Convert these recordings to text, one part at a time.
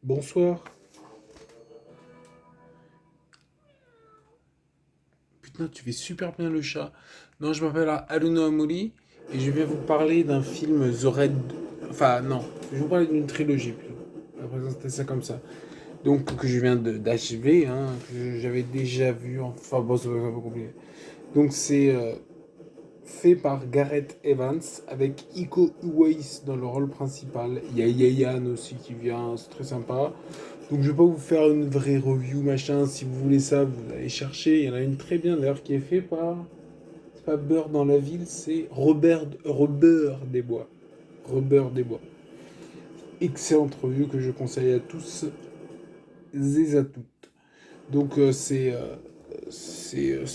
Bonsoir. Putain, tu fais super bien le chat. Non, je m'appelle Haruno Amori et je vais vous parler d'un film The Red. Enfin, non, je vais vous parler d'une trilogie plutôt. On va présenter ça comme ça. Donc, que je viens d'achever, hein, que j'avais déjà vu. Enfin, bon, c'est un peu compliqué. Donc, c'est fait par Gareth Evans avec Iko Uwais dans le rôle principal. Il y a Yayan aussi qui vient, c'est très sympa. Donc je vais pas vous faire une vraie review machin, si vous voulez ça, vous allez chercher. Il y en a une très bien d'ailleurs qui est faite par. C'est pas Beurre dans la ville, c'est Robert des Bois. Robert des Bois. Excellente review que je conseille à tous et à toutes. Donc c'est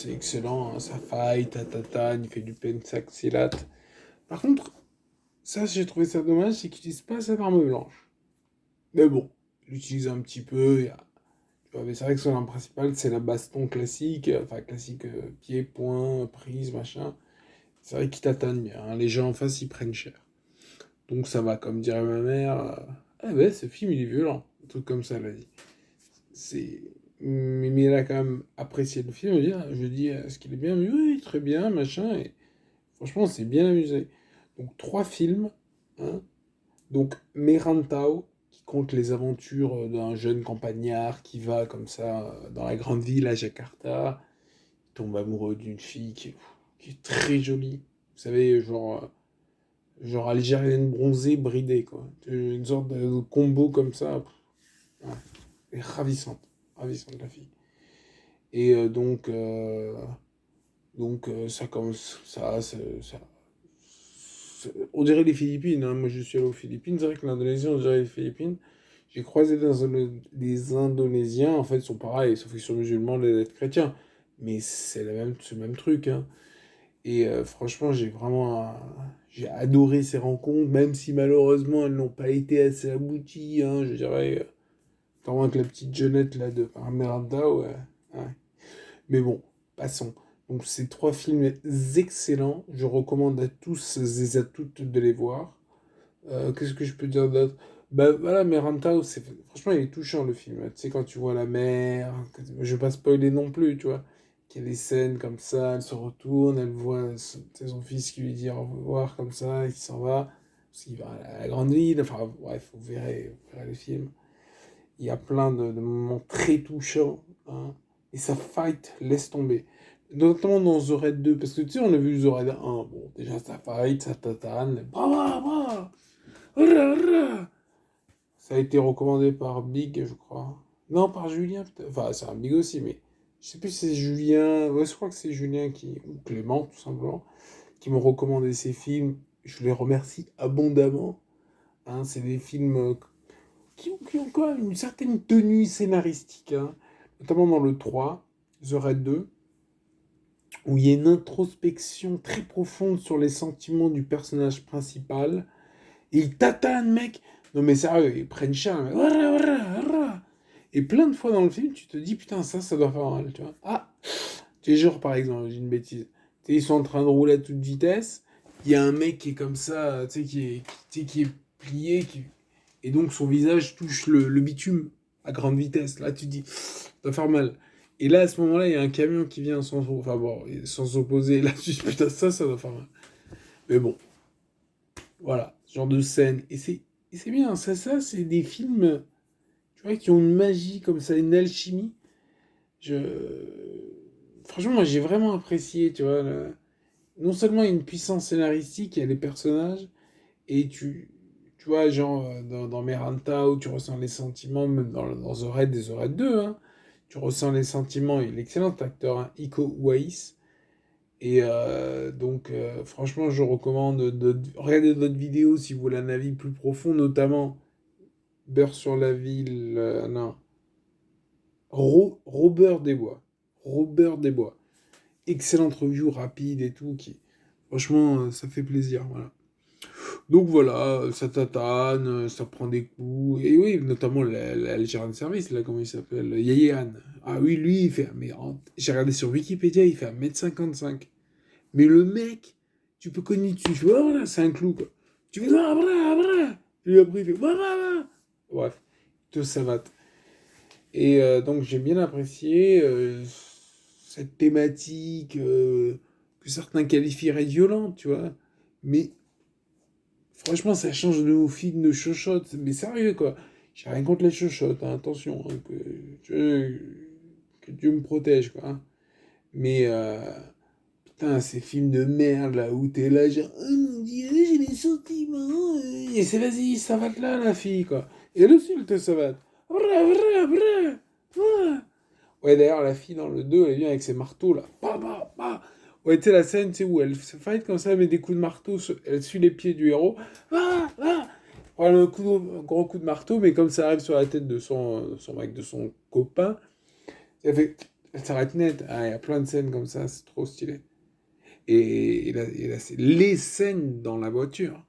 excellent, hein, ça fight, tatata, il fait du pensaxilat. Par contre, ça j'ai trouvé ça dommage, c'est qu'il n'utilise pas sa arme blanche. Mais bon, il l'utilise un petit peu, ouais, mais c'est vrai que son arme principale, c'est la baston classique, enfin classique, pied, poing, prise, machin. C'est vrai qu'il tatane bien, hein, les gens en face, ils prennent cher. Donc ça va, comme dirait ma mère, ah ouais, ce film, il est violent. Un truc comme ça, elle a dit. C'est... Mais elle a quand même apprécié le film, je dis, est-ce qu'il est bien? Mais oui, très bien, machin, et franchement, c'est bien amusé. Donc trois films, hein. Donc Merantau, qui compte les aventures d'un jeune campagnard qui va comme ça dans la grande ville à Jakarta, il tombe amoureux d'une fille qui est très jolie. Vous savez, genre algérienne bronzée, bridée, quoi. Une sorte de combo comme ça. Ouais. Et ravissante. Ravissante, la fille. Et ça commence. On dirait les Philippines, hein. Moi, je suis allé aux Philippines. C'est vrai que l'Indonésie, on dirait les Philippines. J'ai croisé des Indonésiens, en fait, ils sont pareils, sauf qu'ils sont musulmans, les lettres chrétiens. Mais c'est le même truc, hein. Et franchement, j'ai adoré ces rencontres, même si malheureusement, elles n'ont pas été assez abouties, hein, je dirais. Notamment avec la petite jeunette, là, de Merda, ouais. Ouais. Mais bon, passons. Donc, ces trois films excellents. Je recommande à tous et à toutes de les voir. Qu'est-ce que je peux dire d'autre? Bah voilà, mais Rantau, franchement, il est touchant le film. Tu sais, quand tu vois la mer, je vais pas spoiler non plus, tu vois. Qu'il y a des scènes comme ça, elle se retourne, elle voit son fils qui lui dit au revoir comme ça, et qui s'en va. Parce qu'il va à la grande ville. Enfin, bref, vous verrez le film. Il y a plein de moments très touchants, hein. Et ça fight, laisse tomber. Notamment dans The Raid 2, parce que tu sais, on a vu The Raid 1. Bon, déjà, ça fight, ça tatane. Bravo, bravo. Ça a été recommandé par Big, je crois. Non, par Julien, peut-être. Enfin, c'est un Big aussi, mais je sais plus si c'est Julien. Ouais, je crois que c'est Julien ou Clément, tout simplement, qui m'ont recommandé ces films. Je les remercie abondamment, hein. C'est des films qui ont quand même une certaine tenue scénaristique, hein. Notamment dans le 3, The Raid 2, où il y a une introspection très profonde sur les sentiments du personnage principal. Et ils tatanent, mec. Non, mais sérieux, ils prennent cher. Mais... Et plein de fois dans le film, tu te dis, putain, ça doit faire mal, tu vois. Ah, tu es genre, par exemple, j'ai une bêtise. Tu sais, ils sont en train de rouler à toute vitesse. Il y a un mec qui est comme ça, tu sais, qui est plié. Et donc, son visage touche le bitume à grande vitesse. Là, tu te dis, ça doit faire mal. Et là, à ce moment-là, il y a un camion qui vient enfin, bon, sans s'opposer. Là, tu te dis, putain, ça doit faire mal. Mais bon, voilà, ce genre de scène. Et c'est bien, ça c'est des films, tu vois, qui ont une magie comme ça, une alchimie. Je... Franchement, moi j'ai vraiment apprécié, tu vois. Non seulement il y a une puissance scénaristique, il y a les personnages, et tu vois, genre dans Meranta, où tu ressens les sentiments, même dans The Raid et The Raid 2, hein, tu ressens les sentiments, et l'excellent acteur, hein, Iko Uwais. Et franchement, je recommande de regarder d'autres vidéos si vous voulez un avis plus profond, notamment Beurre sur la ville, non, Robert des Bois. Robert des Bois. Excellente review, rapide et tout, franchement, ça fait plaisir, voilà. Donc voilà, ça tatane, ça prend des coups, et oui, notamment le gérant de service, là, comment il s'appelle, Yayan. Ah oui, lui, il fait, j'ai regardé sur Wikipédia, il fait 1,55 m. Mais le mec, tu peux cogner dessus, tu vois, voilà, c'est un clou, quoi. Tu fais, ah, bra, bra. Et après, il fait, bah. Bref, te savate. Et donc j'ai bien apprécié cette thématique que certains qualifieraient violente, tu vois. Mais franchement, ça change de nos films de chochottes. Mais sérieux, quoi. J'ai rien contre les chochottes, hein, attention, hein, que Dieu me protège, quoi. Hein. Mais putain, ces films de merde là où t'es là, genre, oh mon dieu, j'ai des sentiments. Et c'est vas-y, savate là, la fille, quoi. Et elle aussi, elle te savate. Bra, bra, bra, bra. Ouais, d'ailleurs, la fille dans le 2 elle vient avec ses marteaux là. Bah, bah, bah. Ouais, tu sais, la scène, tu sais, où elle se fight comme ça, elle met des coups de marteau, elle suit les pieds du héros. Ah, ah. Voilà, un gros coup de marteau, mais comme ça arrive sur la tête de son mec, de son copain, elle s'arrête net. Ah, il y a plein de scènes comme ça, c'est trop stylé. Et là, c'est les scènes dans la voiture.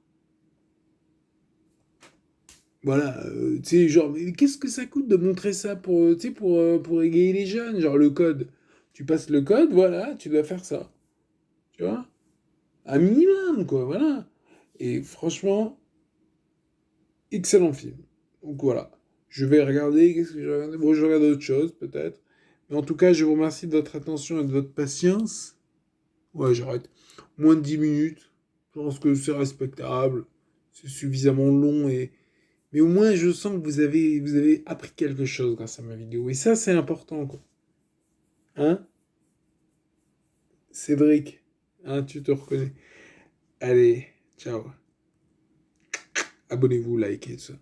Voilà, tu sais, genre, mais qu'est-ce que ça coûte de montrer ça pour, tu sais, pour égayer les jeunes? Genre, le code. Tu passes le code, voilà, tu dois faire ça. Tu vois? Un minimum, quoi, voilà. Et franchement, excellent film. Donc voilà. Je vais regarder, qu'est-ce que je vais regarder? Bon, je regarde autre chose, peut-être. Mais en tout cas, je vous remercie de votre attention et de votre patience. Ouais, j'arrête. Moins de 10 minutes. Je pense que c'est respectable. C'est suffisamment long et... Mais au moins, je sens que vous avez appris quelque chose grâce à ma vidéo. Et ça, c'est important, quoi. Hein? Cédric, hein, tu te reconnais. Allez, ciao. Abonnez-vous, likez, tout ça.